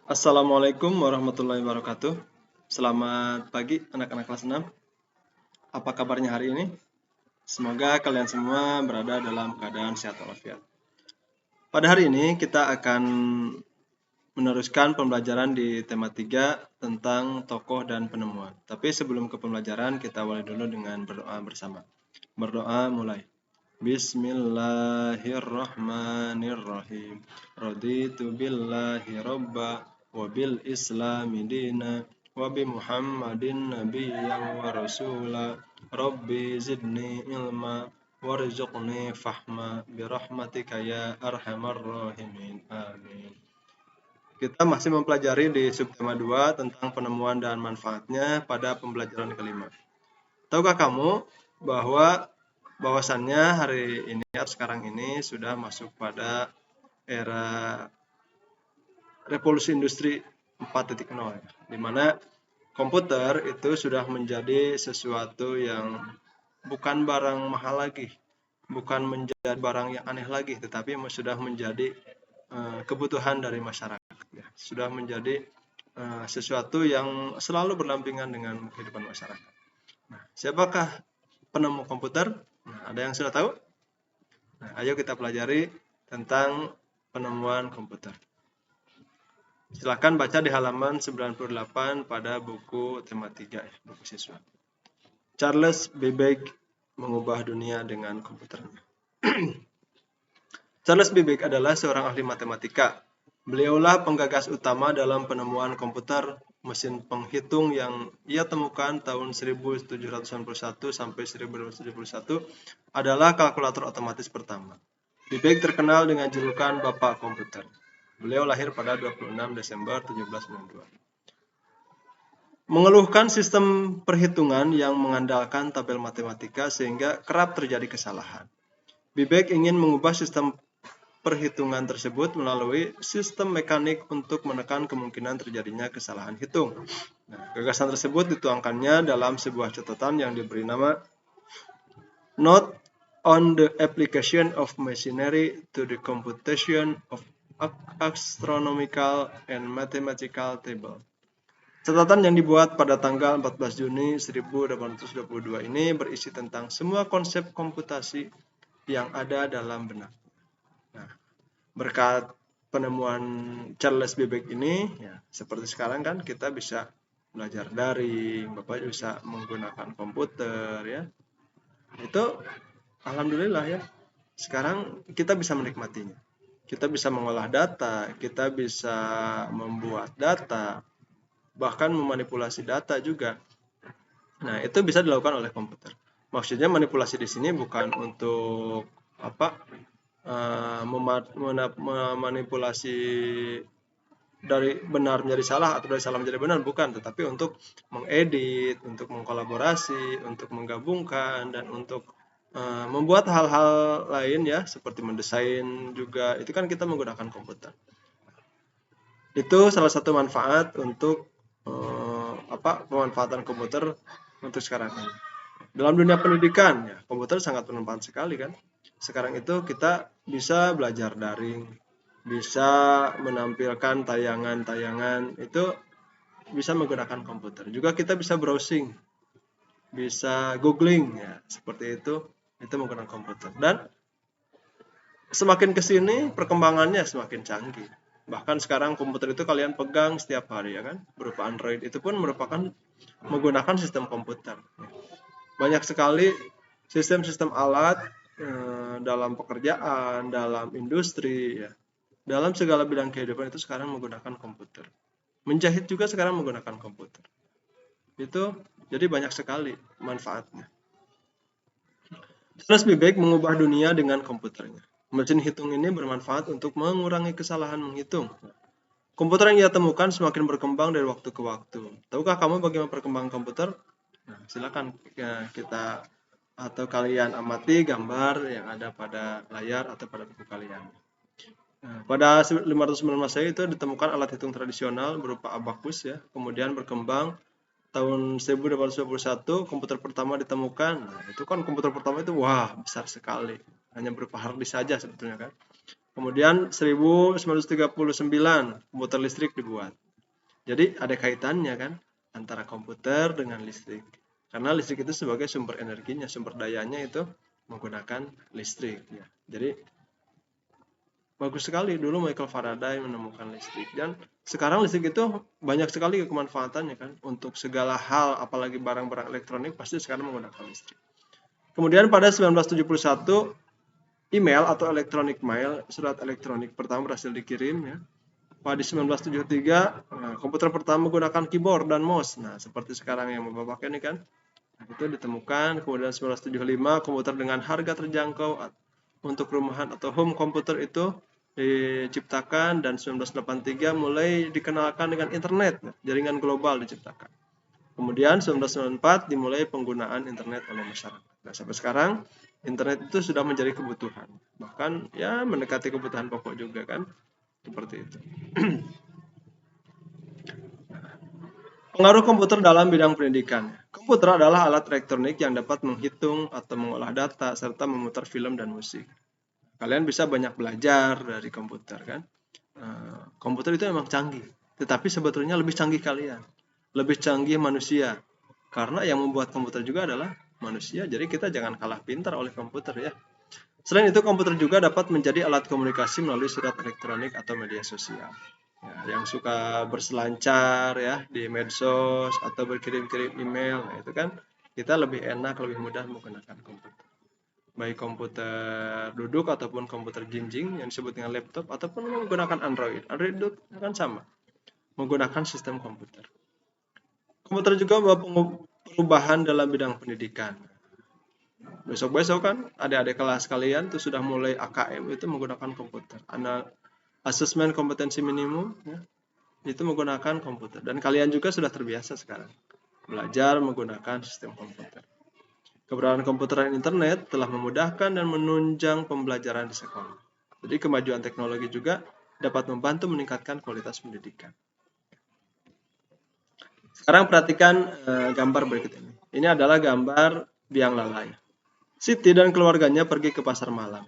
Assalamualaikum warahmatullahi wabarakatuh. Selamat pagi anak-anak kelas 6. Apa kabarnya hari ini? Semoga kalian semua berada dalam keadaan sehat walafiat. Pada hari ini kita akan meneruskan pembelajaran di tema 3 tentang tokoh dan penemuan. Tapi sebelum ke pembelajaran kita awali dulu dengan berdoa bersama. Berdoa mulai. Bismillahirrahmanirrahim. Raditu billahi robba wa bil islami dina wa bi muhammadin nabiyyan wa rasula. Rabbi zidni ilma warzuqni fahma birahmatika ya arhamar rahimin. Amin. Kita masih mempelajari di subtema 2 tentang penemuan dan manfaatnya pada pembelajaran kelima. Tahukah kamu bahwasannya hari ini atau sekarang ini sudah masuk pada era revolusi industri 4.0 ya, di mana komputer itu sudah menjadi sesuatu yang bukan barang mahal lagi, bukan menjadi barang yang aneh lagi, tetapi sudah menjadi kebutuhan dari masyarakat ya. Sudah menjadi sesuatu yang selalu berdampingan dengan kehidupan masyarakat. Nah, siapakah penemu komputer? Nah, ada yang sudah tahu? Nah, ayo kita pelajari tentang penemuan komputer. Silakan baca di halaman 98 pada buku tema 3 ya, buku siswa. Charles Babbage mengubah dunia dengan komputernya. Charles Babbage adalah seorang ahli matematika. Beliaulah penggagas utama dalam penemuan komputer mesin penghitung yang ia temukan tahun 1791 sampai 1871 adalah kalkulator otomatis pertama. Babbage terkenal dengan julukan Bapak Komputer. Beliau lahir pada 26 Desember 1792. Mengeluhkan sistem perhitungan yang mengandalkan tabel matematika sehingga kerap terjadi kesalahan. Babbage ingin mengubah sistem perhitungan tersebut melalui sistem mekanik untuk menekan kemungkinan terjadinya kesalahan hitung. Nah, gagasan tersebut dituangkannya dalam sebuah catatan yang diberi nama Note on the application of machinery to the computation of astronomical and mathematical table. Catatan yang dibuat pada tanggal 14 Juni 1822 ini berisi tentang semua konsep komputasi yang ada dalam benak. Nah, berkat penemuan Charles Babbage ini, ya, seperti sekarang kan kita bisa belajar daring, Bapak bisa menggunakan komputer, ya. Itu alhamdulillah ya. Sekarang kita bisa menikmatinya. Kita bisa mengolah data, kita bisa membuat data, bahkan memanipulasi data juga. Nah, itu bisa dilakukan oleh komputer. Maksudnya manipulasi di sini bukan untuk memanipulasi dari benar menjadi salah atau dari salah menjadi benar, bukan, tetapi untuk mengedit, untuk mengkolaborasi, untuk menggabungkan, dan untuk membuat hal-hal lain ya, seperti mendesain juga, itu kan kita menggunakan komputer. Itu salah satu manfaat untuk pemanfaatan komputer untuk sekarang ini. Dalam dunia pendidikan, ya, komputer sangat bermanfaat sekali kan. Sekarang itu kita bisa belajar daring, bisa menampilkan tayangan-tayangan, itu bisa menggunakan komputer. Juga kita bisa browsing, bisa googling, ya, seperti itu menggunakan komputer. Dan semakin kesini perkembangannya semakin canggih. Bahkan sekarang komputer itu kalian pegang setiap hari ya kan, berupa Android, itu pun merupakan menggunakan sistem komputer. Banyak sekali sistem-sistem alat dalam pekerjaan, dalam industri, ya, dalam segala bidang kehidupan itu sekarang menggunakan komputer. Menjahit juga sekarang menggunakan komputer. Itu jadi banyak sekali manfaatnya. Charles Babbage mengubah dunia dengan komputernya. Mesin hitung ini bermanfaat untuk mengurangi kesalahan menghitung. Komputer yang ia temukan semakin berkembang dari waktu ke waktu. Tahukah kamu bagaimana perkembangan komputer? Nah, silakan ya, kita atau kalian amati gambar yang ada pada layar atau pada buku kalian. Nah, pada 500 Masehi itu ditemukan alat hitung tradisional berupa abacus ya, kemudian berkembang tahun 1821 komputer pertama ditemukan. Nah, itu kan komputer pertama itu wah besar sekali, hanya berupa hard disk saja sebetulnya kan. Kemudian 1939 komputer listrik dibuat. Jadi ada kaitannya kan antara komputer dengan listrik. Karena listrik itu sebagai sumber energinya, sumber dayanya itu menggunakan listrik ya. Jadi bagus sekali dulu Michael Faraday menemukan listrik, dan sekarang listrik itu banyak sekali kemanfaatannya kan untuk segala hal, apalagi barang-barang elektronik pasti sekarang menggunakan listrik. Kemudian pada 1971 email atau electronic mail, surat elektronik pertama berhasil dikirim ya. Pada 1973 komputer pertama menggunakan keyboard dan mouse. Nah, seperti sekarang yang Bapak pakai ini kan. Nah, itu ditemukan. Kemudian 1975 komputer dengan harga terjangkau untuk rumahan atau home komputer itu diciptakan, dan 1983 mulai dikenalkan dengan internet, jaringan global diciptakan. Kemudian 1994 dimulai penggunaan internet oleh masyarakat. Nah, sampai sekarang internet itu sudah menjadi kebutuhan. Bahkan ya mendekati kebutuhan pokok juga kan. Seperti itu. Pengaruh komputer dalam bidang pendidikan. Komputer adalah alat elektronik yang dapat menghitung atau mengolah data serta memutar film dan musik. Kalian bisa banyak belajar dari komputer kan. Komputer itu memang canggih, tetapi sebetulnya lebih canggih kalian, lebih canggih manusia, karena yang membuat komputer juga adalah manusia. Jadi kita jangan kalah pintar oleh komputer ya. Selain itu komputer juga dapat menjadi alat komunikasi melalui surat elektronik atau media sosial ya, yang suka berselancar ya di medsos atau berkirim-kirim email. Nah, itu kan kita lebih enak, lebih mudah menggunakan komputer, baik komputer duduk ataupun komputer jinjing yang disebut dengan laptop, ataupun menggunakan Android. Android itu kan sama, menggunakan sistem komputer. Komputer juga membawa perubahan dalam bidang pendidikan. Besok-besok kan adik-adik kelas kalian tuh sudah mulai AKM itu menggunakan komputer. Asesmen kompetensi minimum ya, itu menggunakan komputer, dan kalian juga sudah terbiasa sekarang belajar menggunakan sistem komputer. Keberadaan komputer dan internet telah memudahkan dan menunjang pembelajaran di sekolah. Jadi kemajuan teknologi juga dapat membantu meningkatkan kualitas pendidikan. Sekarang perhatikan gambar berikut ini. Ini adalah gambar biang lala. Siti dan keluarganya pergi ke pasar malam.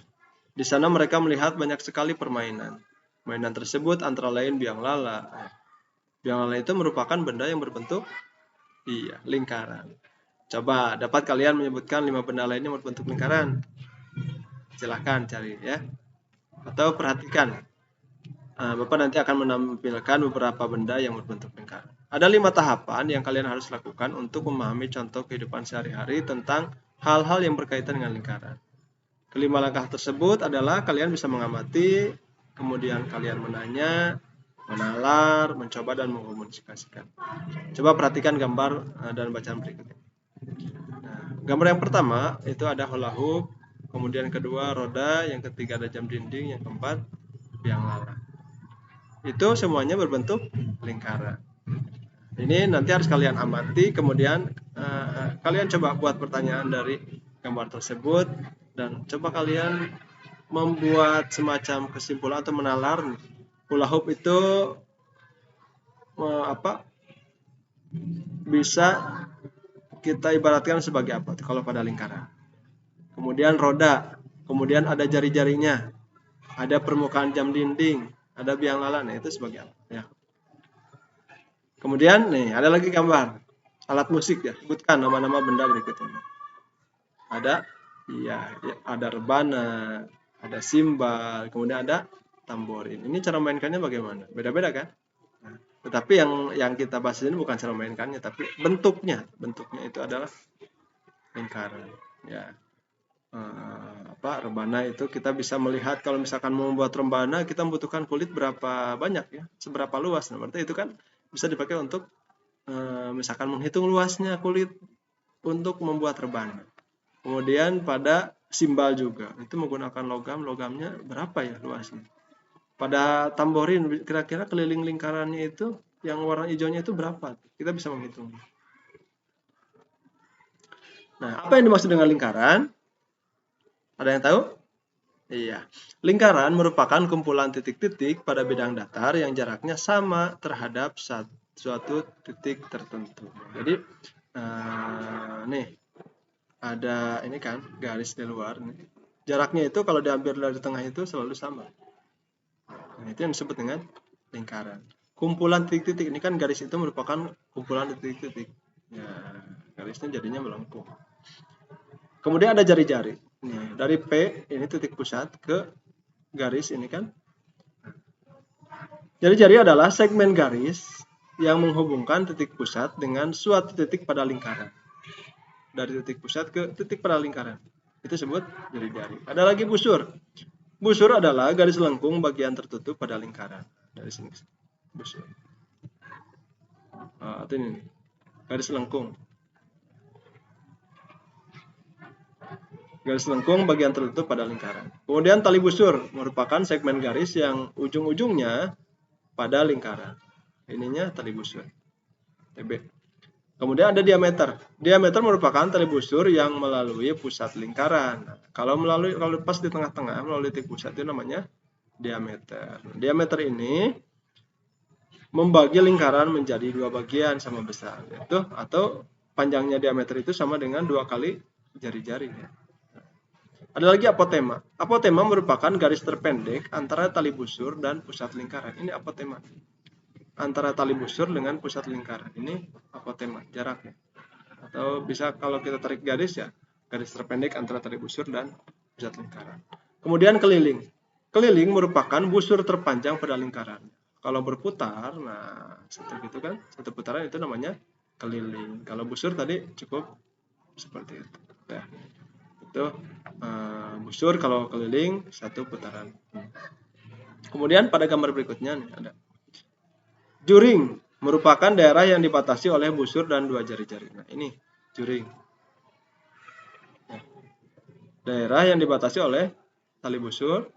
Di sana mereka melihat banyak sekali permainan. Mainan tersebut antara lain biang lala. Biang lala itu merupakan benda yang berbentuk lingkaran. Coba dapat kalian menyebutkan 5 benda lainnya berbentuk lingkaran. Silahkan cari ya. Atau perhatikan. Bapak nanti akan menampilkan beberapa benda yang berbentuk lingkaran. Ada 5 tahapan yang kalian harus lakukan untuk memahami contoh kehidupan sehari-hari tentang hal-hal yang berkaitan dengan lingkaran. Kelima langkah tersebut adalah kalian bisa mengamati, kemudian kalian menanya, menalar, mencoba, dan mengkomunikasikan. Coba perhatikan gambar dan bacaan berikutnya. Gambar yang pertama itu ada hula hoop, kemudian kedua roda, yang ketiga ada jam dinding, yang keempat biang lala. Itu semuanya berbentuk lingkaran. Ini nanti harus kalian amati, kemudian kalian coba buat pertanyaan dari gambar tersebut, dan coba kalian membuat semacam kesimpulan atau menalar. Hula hoop itu bisa kita ibaratkan sebagai apa kalau pada lingkaran. Kemudian roda, kemudian ada jari-jarinya, ada permukaan jam dinding, ada biang lala. Nah, itu sebagai apa ya. Kemudian nih ada lagi gambar alat musik ya. Sebutkan nama-nama benda berikut ini. Ada ada rebana, ada simbal, kemudian ada tamborin. Ini cara mainkannya bagaimana? Beda-beda kan? Nah, tetapi yang kita bahas ini bukan cara mainkannya, tapi bentuknya. Bentuknya itu adalah lingkaran. Ya. Rebana itu kita bisa melihat, kalau misalkan mau membuat rebana kita membutuhkan kulit berapa banyak ya, seberapa luas. Nah, berarti itu kan bisa dipakai untuk misalkan menghitung luasnya kulit untuk membuat rebana. Kemudian pada simbal juga itu menggunakan logamnya berapa ya luasnya. Pada tamborin kira-kira keliling lingkarannya itu yang warna hijaunya itu berapa, kita bisa menghitung. Nah, apa yang dimaksud dengan lingkaran? Ada yang tahu? Iya. Lingkaran merupakan kumpulan titik-titik pada bidang datar yang jaraknya sama terhadap suatu titik tertentu. Jadi nih ada ini kan garis di luar nih. Jaraknya itu kalau diambil dari tengah itu selalu sama. Nah, itu yang disebut dengan lingkaran. Kumpulan titik-titik ini kan garis itu merupakan kumpulan titik-titik. Ya, garisnya jadinya melengkung. Kemudian ada jari-jari. Nih, dari P ini titik pusat ke garis ini kan. Jari-jari adalah segmen garis yang menghubungkan titik pusat dengan suatu titik pada lingkaran. Dari titik pusat ke titik pada lingkaran. Itu disebut jari-jari. Ada lagi busur. Busur adalah garis lengkung bagian tertutup pada lingkaran. Dari sini. Busur. Atau ini. Garis lengkung. Garis lengkung bagian tertutup pada lingkaran. Kemudian tali busur merupakan segmen garis yang ujung-ujungnya pada lingkaran. Ininya tali busur. TB. Kemudian ada diameter. Diameter merupakan tali busur yang melalui pusat lingkaran. Nah, kalau pas di tengah-tengah melalui titik pusat itu namanya diameter. Diameter ini membagi lingkaran menjadi dua bagian sama besar, yaitu atau panjangnya diameter itu sama dengan 2 kali jari-jari. Ada lagi apotema. Apotema merupakan garis terpendek antara tali busur dan pusat lingkaran. Ini apotema. Antara tali busur dengan pusat lingkaran. Ini apotema, jaraknya. Atau bisa kalau kita tarik garis ya, garis terpendek antara tali busur dan pusat lingkaran. Kemudian keliling. Keliling merupakan busur terpanjang pada lingkaran. Kalau berputar, nah gitu kan, satu putaran itu namanya keliling. Kalau busur tadi cukup seperti itu. Ya. Itu busur, kalau keliling satu putaran. Kemudian pada gambar berikutnya nih ada juring, merupakan daerah yang dibatasi oleh busur dan dua jari-jari. Nah, ini juring. Nah, daerah yang dibatasi oleh tali busur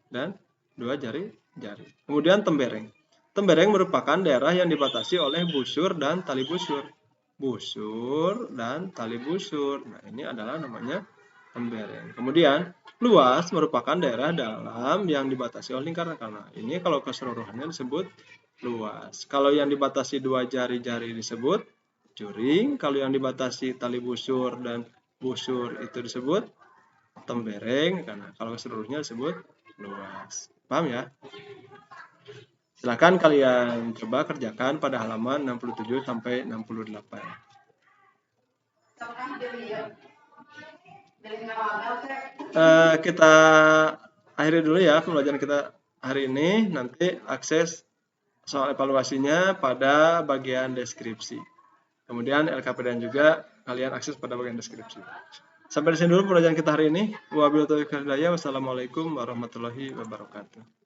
dan dua jari-jari. Kemudian tembereng. Tembereng merupakan daerah yang dibatasi oleh busur dan tali busur. Busur dan tali busur. Nah, ini adalah namanya tembereng. Kemudian luas merupakan daerah dalam yang dibatasi oleh lingkaran. Karena ini kalau keseluruhannya disebut luas. Kalau yang dibatasi dua jari-jari disebut juring. Kalau yang dibatasi tali busur dan busur itu disebut tembereng. Karena kalau seluruhnya disebut luas. Paham ya? Silakan kalian coba kerjakan pada halaman 67 sampai 68. Kita akhiri dulu ya pembelajaran kita hari ini. Nanti akses soal evaluasinya pada bagian deskripsi. Kemudian LKP dan juga kalian akses pada bagian deskripsi. Sampai di sini dulu pembelajaran kita hari ini. Wabillahi taufiq wal hidayah. Wassalamualaikum warahmatullahi wabarakatuh.